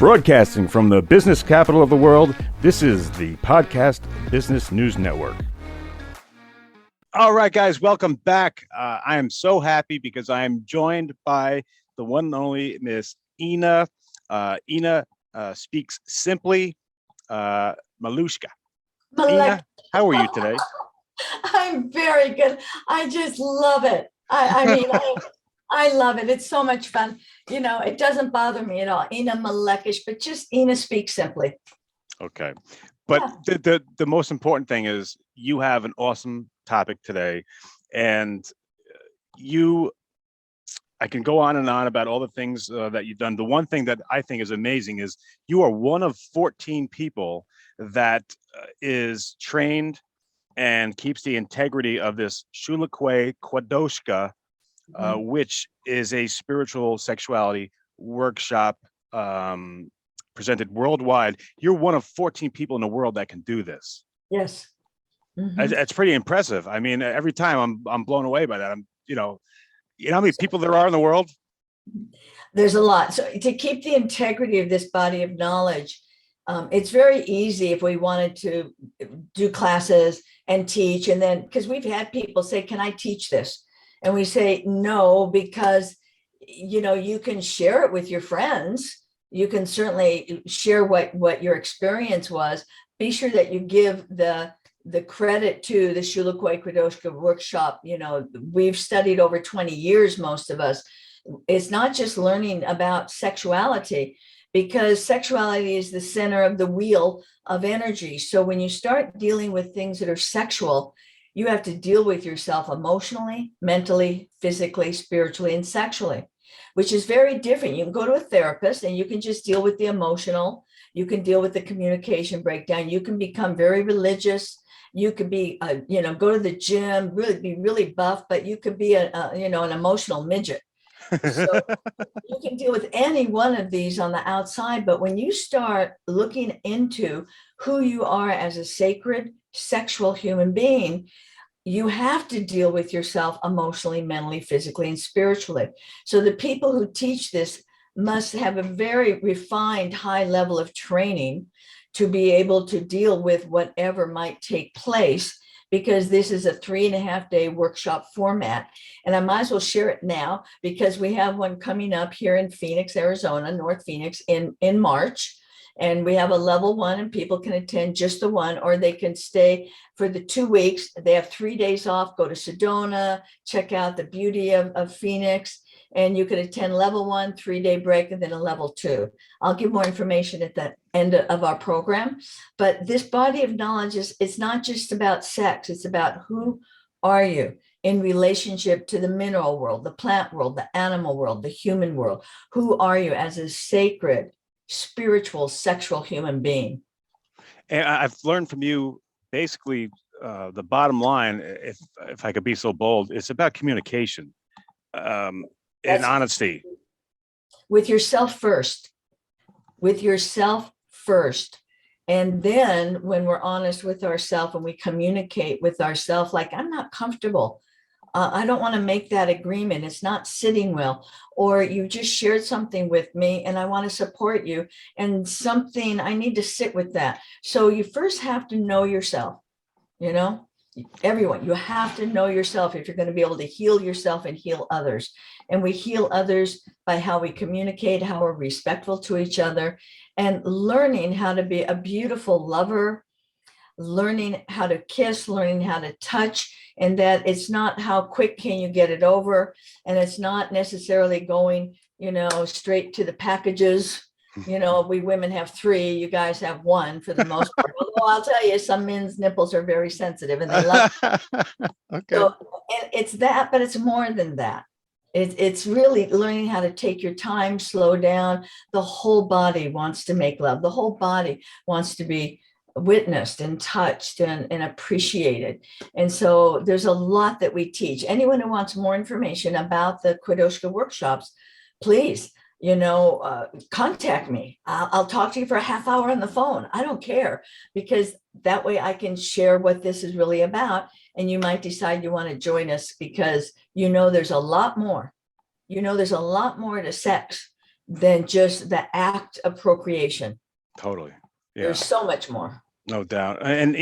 Broadcasting from the business capital of the world, this is the Podcast Business News Network. All right, guys, welcome back. I am so happy because I am joined by the one and only Miss Ina. Ina speaks simply. Mlekush. Ina, how are you today? I'm very good. I just love it. I love it. It's so much fun. You know, it doesn't bother me at all. Ina Mlekush, but just Ina speaks simply. Okay. But yeah. The most important thing is you have an awesome topic today. And I can go on and on about all the things that you've done. The one thing that I think is amazing is you are one of 14 people that is trained and keeps the integrity of this Shulakwe Kwadoshka, which is a spiritual sexuality workshop presented worldwide. You're one of 14 people in the world that can do this. Yes. It's pretty impressive. I mean, every time I'm blown away by that. You know how many people there are in the world? There's a lot. So to keep the integrity of this body of knowledge, it's very easy if we wanted to do classes and teach. And then, because we've had people say, can I teach this? And we say, no, because, you know, you can share it with your friends. You can certainly share what your experience was. Be sure that you give the credit to the Shulakwe Kwadoshka workshop. You know, we've studied over 20 years, most of us. It's not just learning about sexuality, because sexuality is the center of the wheel of energy. So when you start dealing with things that are sexual, you have to deal with yourself emotionally, mentally, physically, spiritually, and sexually, which is very different. You can go to a therapist and you can just deal with the emotional. You can deal with the communication breakdown. You can become very religious. You could be, go to the gym, be really buff, but you could be an emotional midget. So you can deal with any one of these on the outside, but when you start looking into who you are as a sacred sexual human being, you have to deal with yourself emotionally, mentally, physically, and spiritually. So the people who teach this must have a very refined, high level of training to be able to deal with whatever might take place, because this is a 3.5-day workshop format. And I might as well share it now, because we have one coming up here in Phoenix, Arizona, North Phoenix in March. And we have a level 1, and people can attend just the one, or they can stay for the 2 weeks. They have 3 days off, go to Sedona, check out the beauty of Phoenix, and you can attend level 1, 3-day break, and then a level 2. I'll give more information at the end of our program. But this body of knowledge it's not just about sex. It's about who are you in relationship to the mineral world, the plant world, the animal world, the human world. Who are you as a sacred, spiritual, sexual human being? And I've learned from you, basically, the bottom line, if I could be so bold, it's about communication and honesty. With yourself first. With yourself first. And then when we're honest with ourselves and we communicate with ourselves, like, I'm not comfortable. I don't want to make that agreement. It's not sitting well. Or you just shared something with me and I want to support you, and something, I need to sit with that. So you first have to know yourself, you know, everyone, you have to know yourself if you're going to be able to heal yourself and heal others. And we heal others by how we communicate, how we're respectful to each other, and learning how to be a beautiful lover, learning how to kiss, learning how to touch, and that it's not how quick can you get it over, and it's not necessarily going, straight to the packages. We women have 3, you guys have 1 for the most part. Although I'll tell you, some men's nipples are very sensitive and they love it. Okay. So, and it's that, but it's more than that. It's really learning how to take your time, slow down. The whole body wants to make love. The whole body wants to be witnessed and touched and appreciated. And so there's a lot that we teach. Anyone who wants more information about the Kwadoshka workshops, please, contact me. I'll talk to you for a half hour on the phone. I don't care, because that way I can share what this is really about. And you might decide you want to join us, because there's a lot more. There's a lot more to sex than just the act of procreation. Totally. Yeah. There's so much more. No doubt. And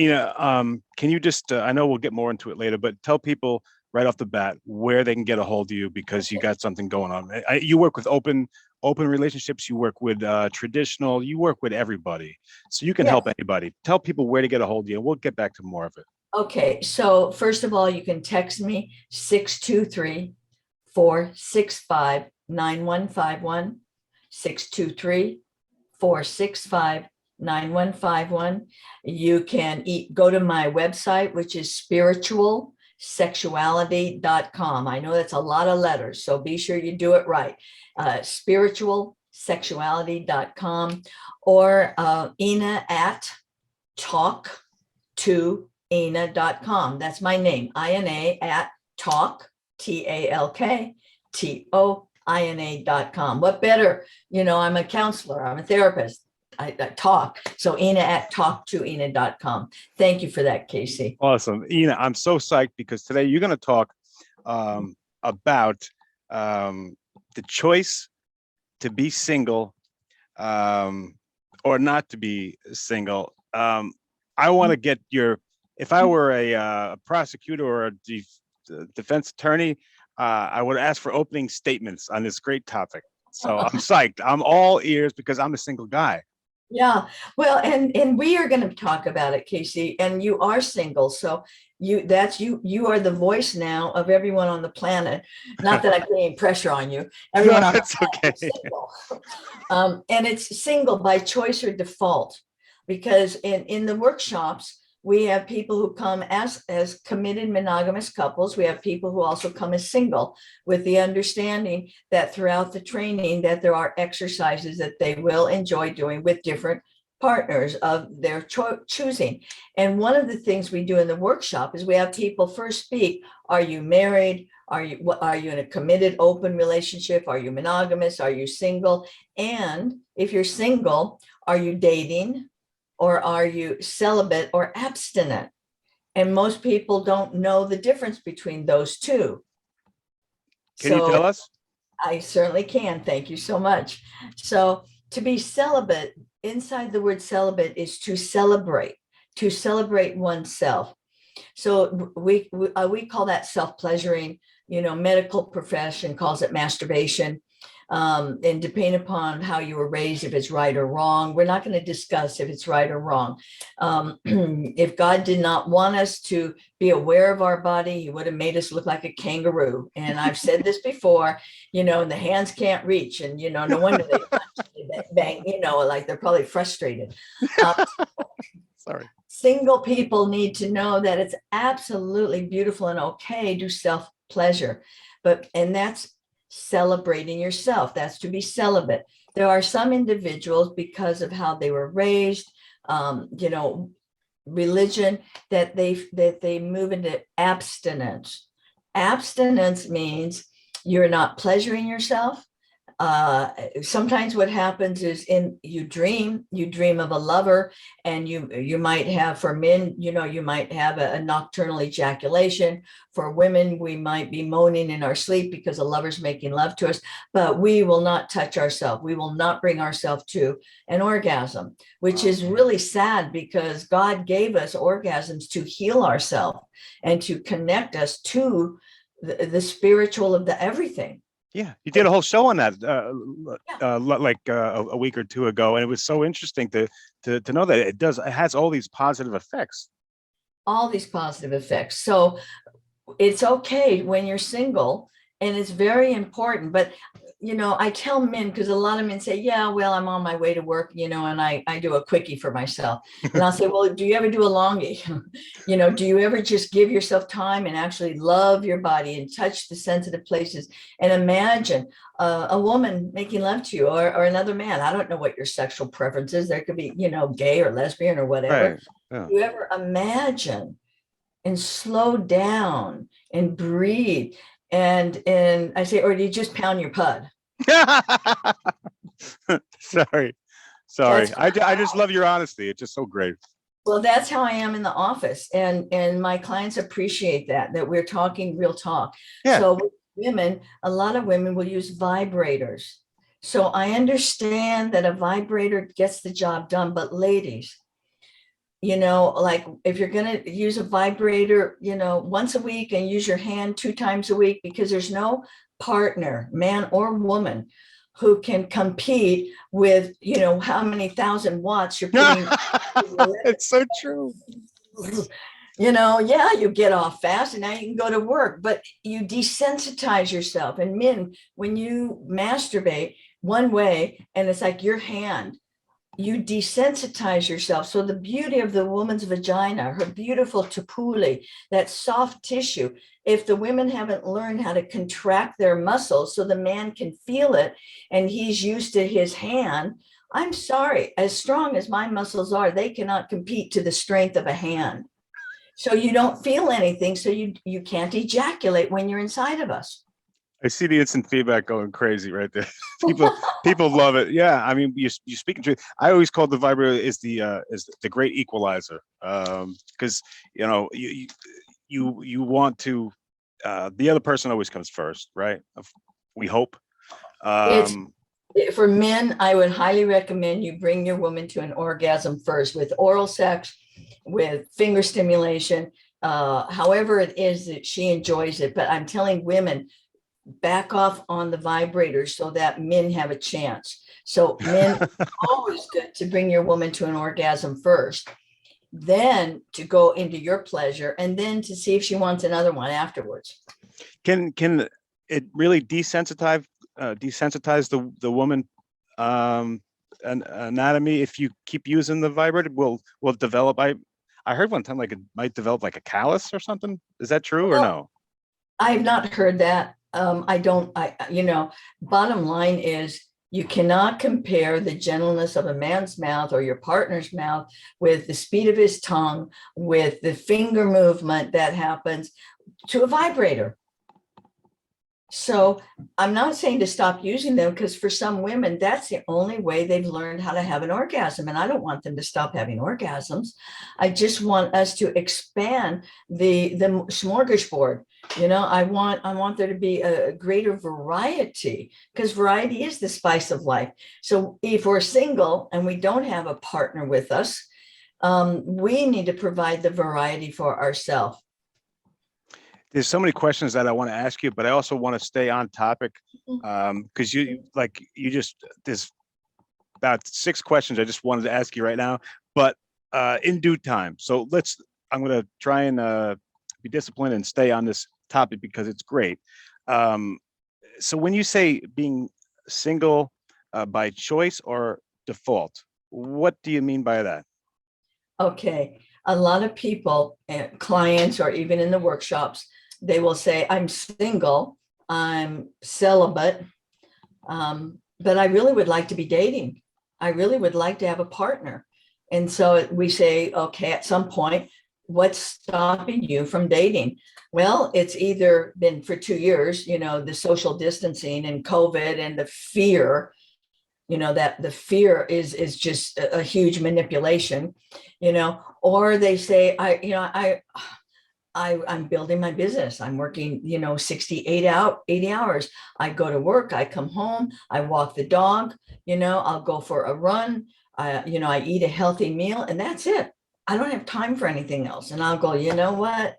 can you just I know we'll get more into it later, but tell people right off the bat where they can get a hold of you because you got something going on. You work with open relationships, you work with traditional, you work with everybody. So you can Yes. help anybody. Tell people where to get a hold of you. We'll get back to more of it. Okay, so first of all, you can text me 623-465-9151, 623-465-9151. You can go to my website, which is spiritualsexuality.com. I know that's a lot of letters, so be sure you do it right. Spiritualsexuality.com, or Ina at talk2ina.com. That's my name, INA at talk, TALKTOINA.com. What better? I'm a counselor, I'm a therapist. I talk. So Ina at talk2ina.com. Thank you for that, Casey. Awesome. Ina, I'm so psyched because today you're going to talk about the choice to be single or not to be single. I want to get if I were a prosecutor or a defense attorney, I would ask for opening statements on this great topic. So I'm psyched. I'm all ears because I'm a single guy. Yeah, well, and we are going to talk about it, Casey, and you are single. So you are the voice now of everyone on the planet. Not that I'm putting pressure on you. Everyone on the planet is single. And it's single by choice or default, because in the workshops, we have people who come as committed monogamous couples. We have people who also come as single, with the understanding that throughout the training that there are exercises that they will enjoy doing with different partners of their choosing. And one of the things we do in the workshop is we have people first speak. Are you married? Are you in a committed open relationship? Are you monogamous? Are you single? And if you're single, are you dating? Or are you celibate or abstinent? And most people don't know the difference between those two. Can you tell us? I certainly can. Thank you so much. So to be celibate, inside the word celibate is to celebrate oneself. So we call that self-pleasuring. Medical profession calls it masturbation. And depending upon how you were raised, if it's right or wrong, we're not going to discuss if it's right or wrong. If God did not want us to be aware of our body, he would have made us look like a kangaroo. And I've said this before, and the hands can't reach, and, no wonder they bang, like they're probably frustrated. Sorry. Single people need to know that it's absolutely beautiful and okay to self-pleasure, and that's celebrating yourself. That's to be celibate. There are some individuals, because of how they were raised, religion, that they move into abstinence. Abstinence means you're not pleasuring yourself. Sometimes what happens is you dream of a lover, and you might have, for men, you might have a nocturnal ejaculation. For women, we might be moaning in our sleep because a lover's making love to us, but we will not touch ourselves. We will not bring ourselves to an orgasm, which is really sad, because God gave us orgasms to heal ourselves and to connect us to the spiritual of the everything. Yeah, you did a whole show on that a week or two ago, and it was so interesting to know that it has all these positive effects. All these positive effects. So it's okay when you're single, and it's very important. But I tell men, because a lot of men say, yeah, well, I'm on my way to work, and I do a quickie for myself. And I'll say, well, do you ever do a longie? Do you ever just give yourself time and actually love your body and touch the sensitive places, and imagine a woman making love to you, or another man? I don't know what your sexual preference is. There could be, gay or lesbian or whatever. Right. Yeah. Do you ever imagine and slow down and breathe? And I say, or do you just pound your pud? Sorry. I just love your honesty. It's just so great. Well, that's how I am in the office, and my clients appreciate that we're talking real talk. Yeah. So women, a lot of women will use vibrators. So I understand that a vibrator gets the job done, but ladies, like if you're going to use a vibrator, once a week, and use your hand 2 times a week, because there's no partner, man or woman, who can compete with, how many thousand watts you're putting. It's so true. Yeah, you get off fast and now you can go to work, but you desensitize yourself. And men, when you masturbate one way and it's like your hand, you desensitize yourself. So the beauty of the woman's vagina, her beautiful tupuli, that soft tissue, if the women haven't learned how to contract their muscles so the man can feel it and he's used to his hand, I'm sorry, as strong as my muscles are, they cannot compete to the strength of a hand. So you don't feel anything, so you can't ejaculate when you're inside of us. I see the instant feedback going crazy right there. people love it. Yeah, I mean, you speaking truth. I always call the vibrator is the great equalizer, because you want to, the other person always comes first, right? We hope. It's for men. I would highly recommend you bring your woman to an orgasm first with oral sex, with finger stimulation, however it is that she enjoys it. But I'm telling women, back off on the vibrators so that men have a chance. So men, always good to bring your woman to an orgasm first, then to go into your pleasure, and then to see if she wants another one afterwards. Can it really desensitize the woman anatomy if you keep using the vibrator? Will develop? I heard one time like it might develop like a callus or something. Is that true or no? I have not heard that. Bottom line is you cannot compare the gentleness of a man's mouth or your partner's mouth with the speed of his tongue, with the finger movement that happens to a vibrator. So I'm not saying to stop using them, because for some women, that's the only way they've learned how to have an orgasm. And I don't want them to stop having orgasms. I just want us to expand the smorgasbord. I want there to be a greater variety, because variety is the spice of life. So if we're single and we don't have a partner with us, we need to provide the variety for ourselves. There's so many questions that I want to ask you, but I also want to stay on topic, because there's about 6 questions I just wanted to ask you right now, but in due time. So I'm going to try and be disciplined and stay on this topic because it's great. So when you say being single by choice or default, what do you mean by that? Okay. A lot of people, clients, or even in the workshops, they will say, I'm single, I'm celibate, but I really would like to be dating. I really would like to have a partner. And so we say, okay, at some point, what's stopping you from dating? Well, it's either been for 2 years, the social distancing and COVID and the fear, that the fear is just a huge manipulation, or they say, I'm building my business. I'm working, 80 hours. I go to work, I come home, I walk the dog, I'll go for a run. I eat a healthy meal, and that's it. I don't have time for anything else. And I'll go, you know what?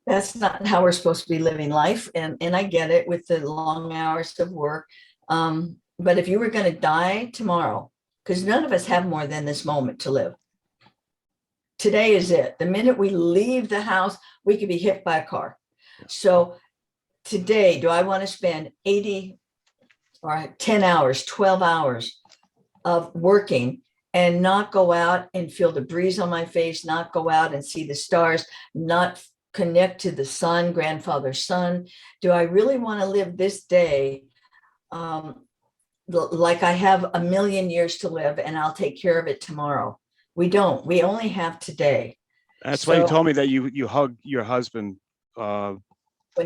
That's not how we're supposed to be living life. And I get it with the long hours of work. But if you were going to die tomorrow, because none of us have more than this moment to live. Today is it. The minute we leave the house, we could be hit by a car. So today, do I want to spend 80 or 10 hours, 12 hours of working and not go out and feel the breeze on my face, not go out and see the stars, not connect to the sun, grandfather's son? Do I really want to live this day like I have a million years to live and I'll take care of it tomorrow? We don't. We only have today. That's why you told me that you hug your husband when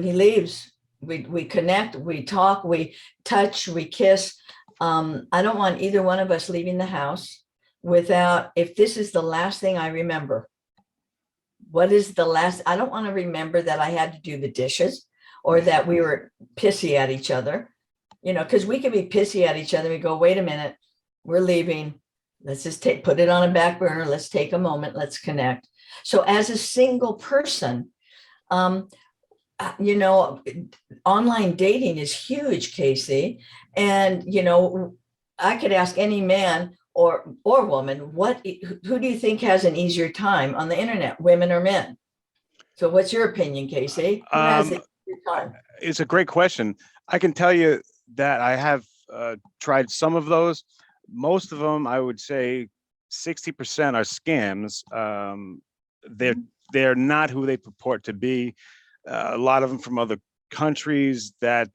he leaves. We connect, we talk, we touch, we kiss. I don't want either one of us leaving the house without, if this is the last thing I remember, what is the last? I don't want to remember that I had to do the dishes or that we were pissy at each other. because we could be pissy at each other. We go, wait a minute, we're leaving. Let's just put it on a back burner. Let's take a moment. Let's connect. So as a single person, um, you know, online dating is huge, Casey. And, I could ask any man or woman, who do you think has an easier time on the internet, women or men? So what's your opinion, Casey? Who has the easier time? It's a great question. I can tell you that I have tried some of those. Most of them, I would say 60% are scams. They're they're not who they purport to be. A lot of them from other countries that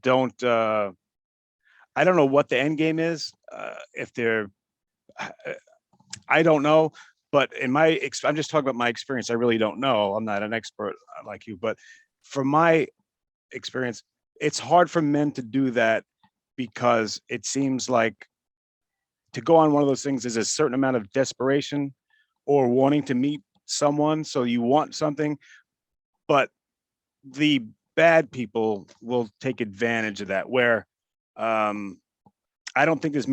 don't. I don't know what the end game is. If they're, I don't know. But I'm just talking about my experience. I really don't know. I'm not an expert like you, but from my experience, it's hard for men to do that because it seems like to go on one of those things is a certain amount of desperation or wanting to meet someone. So you want something, but the bad people will take advantage of that. Where I don't think there's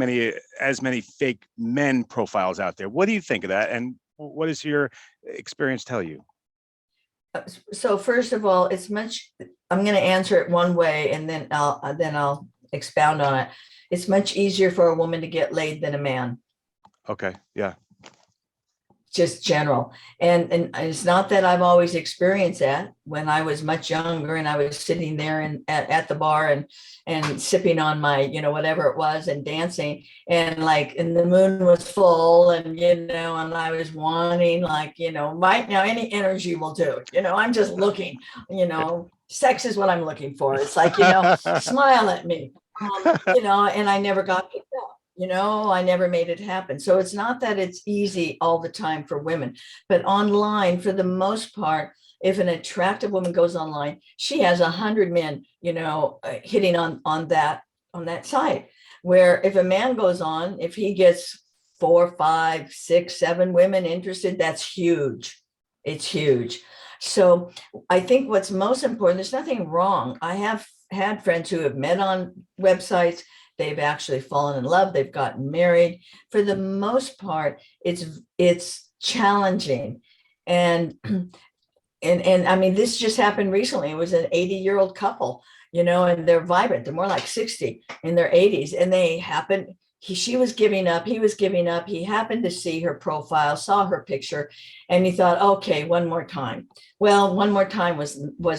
as many fake men profiles out there. What do you think of that? And what does your experience tell you? So first of all, I'm going to answer it one way and then I'll expound on it. It's much easier for a woman to get laid than a man. Okay. Yeah. Just general. And it's not that I've always experienced that. When I was much younger and I was sitting there at the bar and sipping on my, whatever it was and dancing and the moon was full and, and I was wanting right now, any energy will do, I'm just looking, sex is what I'm looking for. It's like, smile at me, and I never got picked up. I never made it happen. So it's not that it's easy all the time for women, but online, for the most part, if an attractive woman goes online, she has 100 men, hitting on that site. Where if a man goes on, if he gets 4, 5, 6, 7 women interested, that's huge. It's huge. So I think what's most important, there's nothing wrong. I have had friends who have met on websites. They've actually fallen in love. They've gotten married. For the most part, it's challenging. And I mean, this just happened recently. It was an 80-year-old couple, and they're vibrant. They're more like 60 in their 80s. And she was giving up. He was giving up. He happened to see her profile, saw her picture, and he thought, okay, one more time. Well, one more time was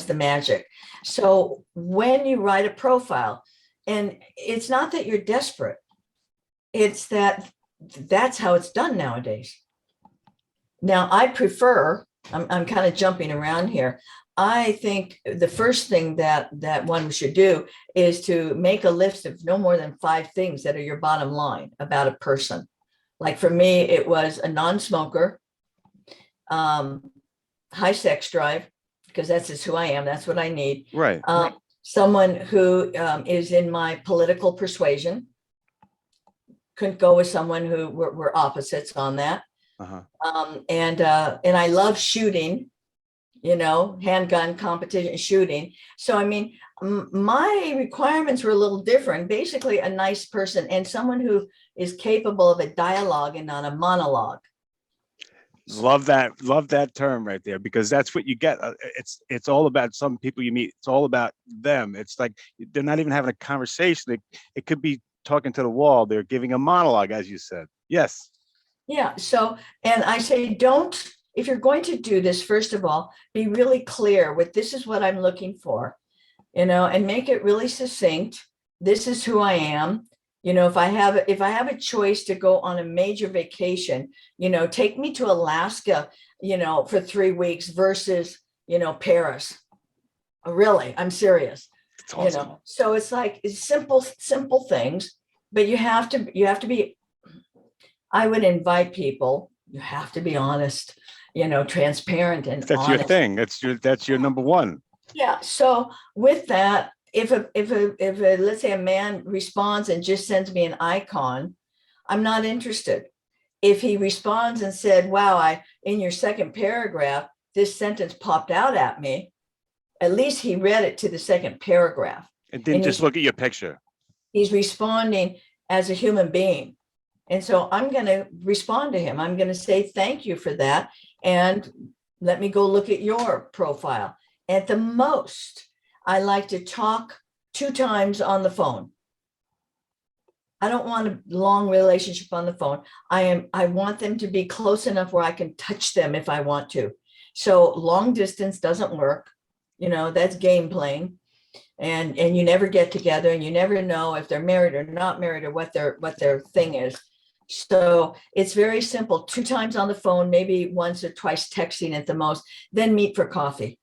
the magic. So when you write a profile, and it's not that you're desperate, it's that's how it's done nowadays. Now, I'm kind of jumping around here. I think the first thing that one should do is to make a list of no more than 5 things that are your bottom line about a person. Like for me, it was a non-smoker, high sex drive, because that's just who I am. That's what I need. Right. Someone who is in my political persuasion. Couldn't go with someone who we're opposites on that. Uh-huh. And I love shooting, handgun competition shooting. So, I mean, my requirements were a little different. Basically, a nice person and someone who is capable of a dialogue and not a monologue. Love that term right there, because that's what you get. It's all about some people you meet. It's all about them. It's like they're not even having a conversation. It could be talking to the wall. They're giving a monologue, as you said. Yes. Yeah. So, and I say, if you're going to do this, first of all, be really clear with this is what I'm looking for, and make it really succinct. This is who I am. If I have a choice to go on a major vacation, take me to Alaska, for 3 weeks versus, Paris. Really, I'm serious. It's awesome. So it's like it's simple things, but you have to be, I would invite people, you have to be honest, transparent and that's honest. your thing. That's your number one. Yeah. So with that, if let's say a man responds and just sends me an icon, I'm not interested. If he responds and said, wow, in your second paragraph, this sentence popped out at me, at least he read it to the second paragraph. And didn't And just look at your picture. he's responding as a human being. And so I'm going to respond to him. I'm going to say thank you for that. And let me go look at your profile. At the most, I like to talk 2 times on the phone. I don't want a long relationship on the phone. I want them to be close enough where I can touch them if I want to. So long distance doesn't work. That's game playing. And you never get together, and you never know if they're married or not married, or what their thing is. So it's very simple. 2 times on the phone, maybe once or twice texting at the most, then meet for coffee.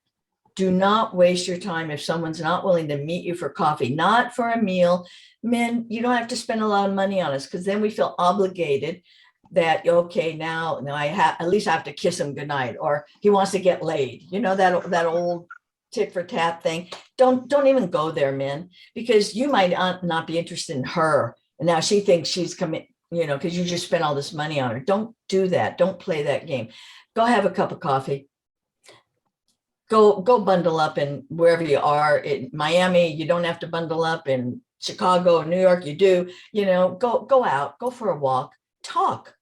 Do not waste your time if someone's not willing to meet you for coffee, not for a meal. Men, you don't have to spend a lot of money on us, because then we feel obligated that, okay, now I have, at least I have to kiss him goodnight, or he wants to get laid. That old tit for tat thing. Don't even go there, men, because you might not be interested in her, and now she thinks she's coming, because you just spent all this money on her. Don't do that. Don't play that game. Go have a cup of coffee. Go bundle up in wherever you are. In Miami, you don't have to bundle up. In Chicago, New York, you do. Go out, go for a walk, talk.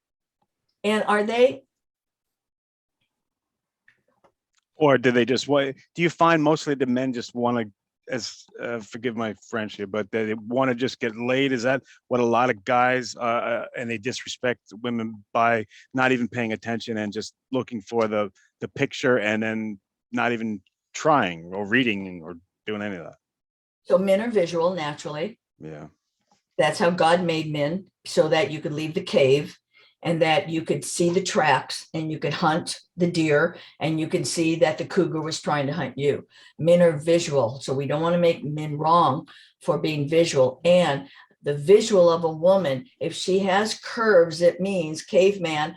And are they? Or do they just do you find mostly the men just want to, as forgive my French here, but they want to just get laid? Is that what a lot of guys and they disrespect women by not even paying attention and just looking for the picture, and then not even trying or reading or doing any of that? So men are visual naturally. Yeah. That's how God made men, so that you could leave the cave and that you could see the tracks and you could hunt the deer and you could see that the cougar was trying to hunt you. Men are visual. So we don't want to make men wrong for being visual. And the visual of a woman, if she has curves, it means caveman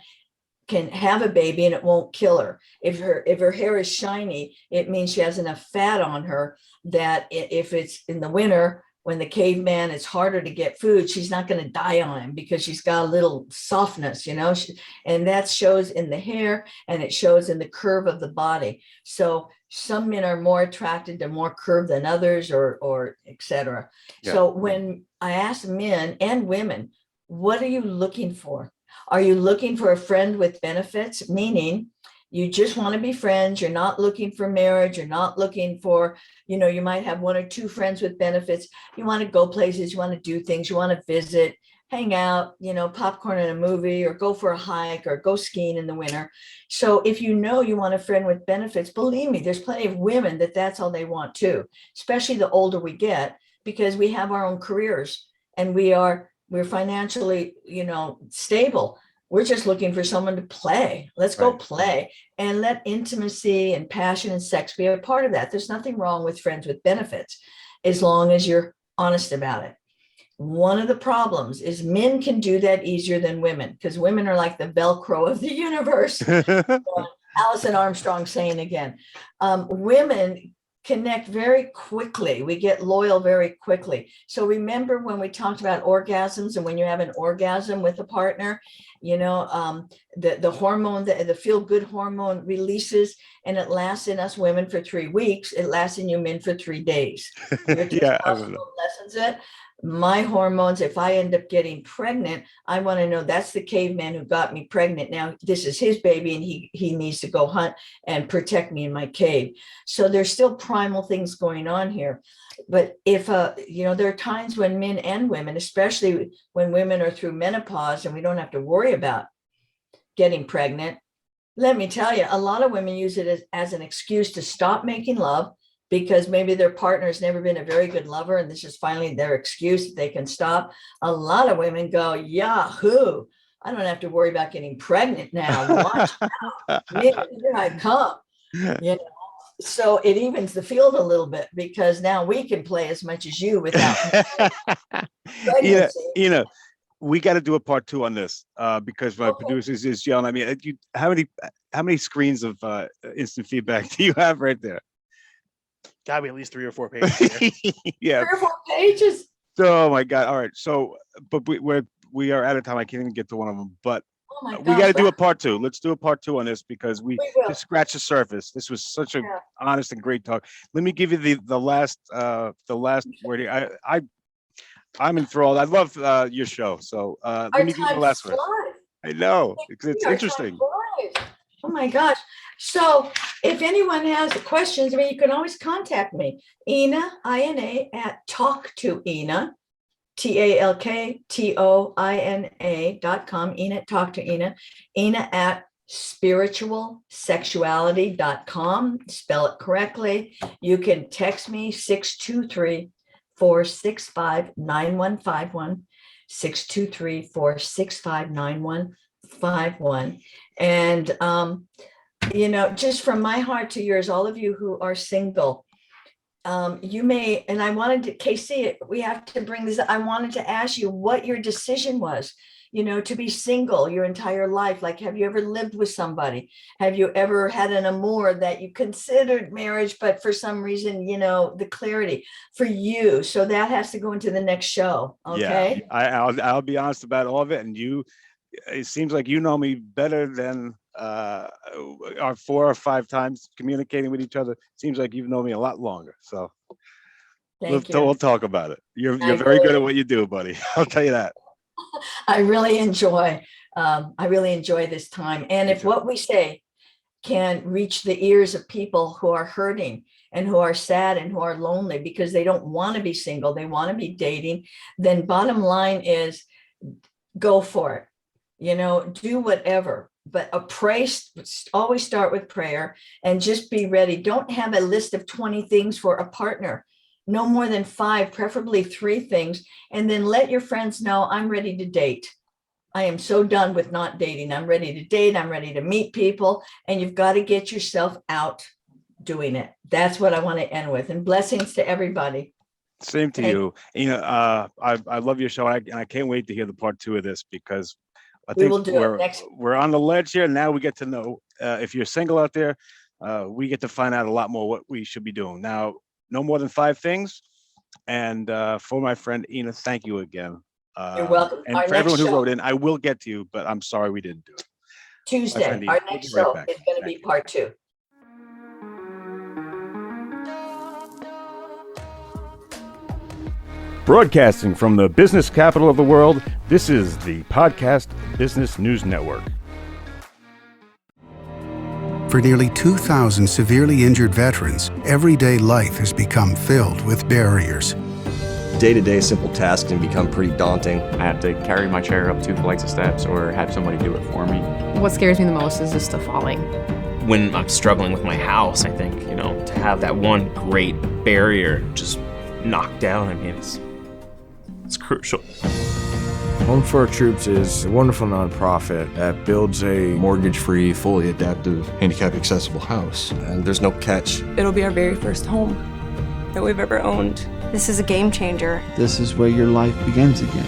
can have a baby and it won't kill her. If her hair is shiny, it means she has enough fat on her that if it's in the winter, when the caveman, it's harder to get food, she's not going to die on him because she's got a little softness, and that shows in the hair and it shows in the curve of the body. So some men are more attracted to more curve than others, or etc. Yeah. So when I ask men and women, what are you looking for? Are you looking for a friend with benefits? Meaning you just want to be friends. You're not looking for marriage. You're not looking for, you might have 1 or 2 friends with benefits. You want to go places. You want to do things. You want to visit, hang out, popcorn in a movie, or go for a hike, or go skiing in the winter. So if you want a friend with benefits, believe me, there's plenty of women that's all they want too, especially the older we get, because we have our own careers and we're financially, stable. We're just looking for someone to play. Let's go play, and let intimacy and passion and sex be a part of that. There's nothing wrong with friends with benefits, as long as you're honest about it. One of the problems is men can do that easier than women, because women are like the Velcro of the universe. Alison Armstrong saying again, women connect very quickly. We get loyal very quickly. So remember when we talked about orgasms, and when you have an orgasm with a partner, the hormone, the feel-good hormone releases, and it lasts in us women for 3 weeks. It lasts in you men for 3 days. Your testosterone lessens it. My hormones, if I end up getting pregnant, I want to know that's the caveman who got me pregnant. Now this is his baby, and he needs to go hunt and protect me in my cave. So there's still primal things going on here. But if there are times when men and women, especially when women are through menopause and we don't have to worry about getting pregnant, let me tell you, a lot of women use it as an excuse to stop making love, because maybe their partner's never been a very good lover, and this is finally their excuse that they can stop. A lot of women go, Yahoo, I don't have to worry about getting pregnant now. Watch out. Here I come. So it evens the field a little bit, because now we can play as much as you without pregnancy. We got to do a part 2 on this, because my producers is yelling at me. How many screens of instant feedback do you have right there? Gotta be at least 3 or 4 pages. Yeah, 3 or 4 pages. Oh my God! All right, so but we are out of time. I can't even get to one of them. But Oh my we gosh, got to do wow. a part two. Let's do a part two on this because we We will. just scratched the surface. This was such a Yeah. honest and great talk. Let me give you the last word. I'm enthralled. I love your show. So Our let me give you the time last word. flies. I know it's Our time interesting. flies. Oh my gosh. So if anyone has questions, I mean, you can always contact me. Ina, I-N-A, at talk to Ina, TalkToina.com. Ina, talk to Ina. Ina at spiritualsexuality.com. Spell it correctly. You can text me 623-465-9151. 623-465-9151. And just from my heart to yours, all of you who are single, you may, and I wanted to, Casey, we have to bring this, I wanted to ask you what your decision was, to be single your entire life. Like, have you ever lived with somebody? Have you ever had an amour that you considered marriage, but for some reason, the clarity for you. So that has to go into the next show. Okay. Yeah, I'll be honest about all of it. And it seems like you know me better than our 4 or 5 times communicating with each other. Seems like you've known me a lot longer. So Thank we'll you. talk about it. You're I very good really- at what you do, buddy. I'll tell you that. I really enjoy this time. And if what we say can reach the ears of people who are hurting and who are sad and who are lonely because they don't want to be single, they want to be dating, then bottom line is go for it. Do whatever, but always start with prayer and just be ready. Don't have a list of 20 things for a partner. No more than 5, preferably 3 things. And then let your friends know, I'm ready to date. I am so done with not dating. I'm ready to date. I'm ready to meet people. And you've got to get yourself out doing it. That's what I want to end with. And blessings to everybody. Same to you. I love your show. And I can't wait to hear the part 2 of this because I think will do it next. we're on the ledge here. Now we get to know if you're single out there, we get to find out a lot more what we should be doing. Now, no more than 5 things. And for my friend Ina, thank you again. You're welcome. And Our for everyone next who show- wrote in, I will get to you, but I'm sorry we didn't do it. Tuesday, friend Ina, our we'll next be right show back. is going to be part 2. Broadcasting from the business capital of the world, this is the Podcast Business News Network. For nearly 2,000 severely injured veterans, everyday life has become filled with barriers. Day-to-day simple tasks can become pretty daunting. I have to carry my chair up 2 flights of steps or have somebody do it for me. What scares me the most is just the falling. When I'm struggling with my house, I think, to have that one great barrier just knocked down, it's crucial. Home for Our Troops is a wonderful nonprofit that builds a Mortgage-free, fully adaptive, handicap-accessible house. And there's no catch. It'll be our very first home that we've ever owned. This is a game changer. This is where your life begins again.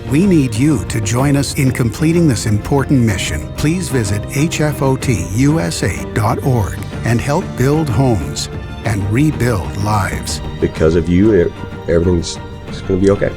We need you to join us in completing this important mission. Please visit hfotusa.org and help build homes and rebuild lives. Because of you, everything's going to be okay.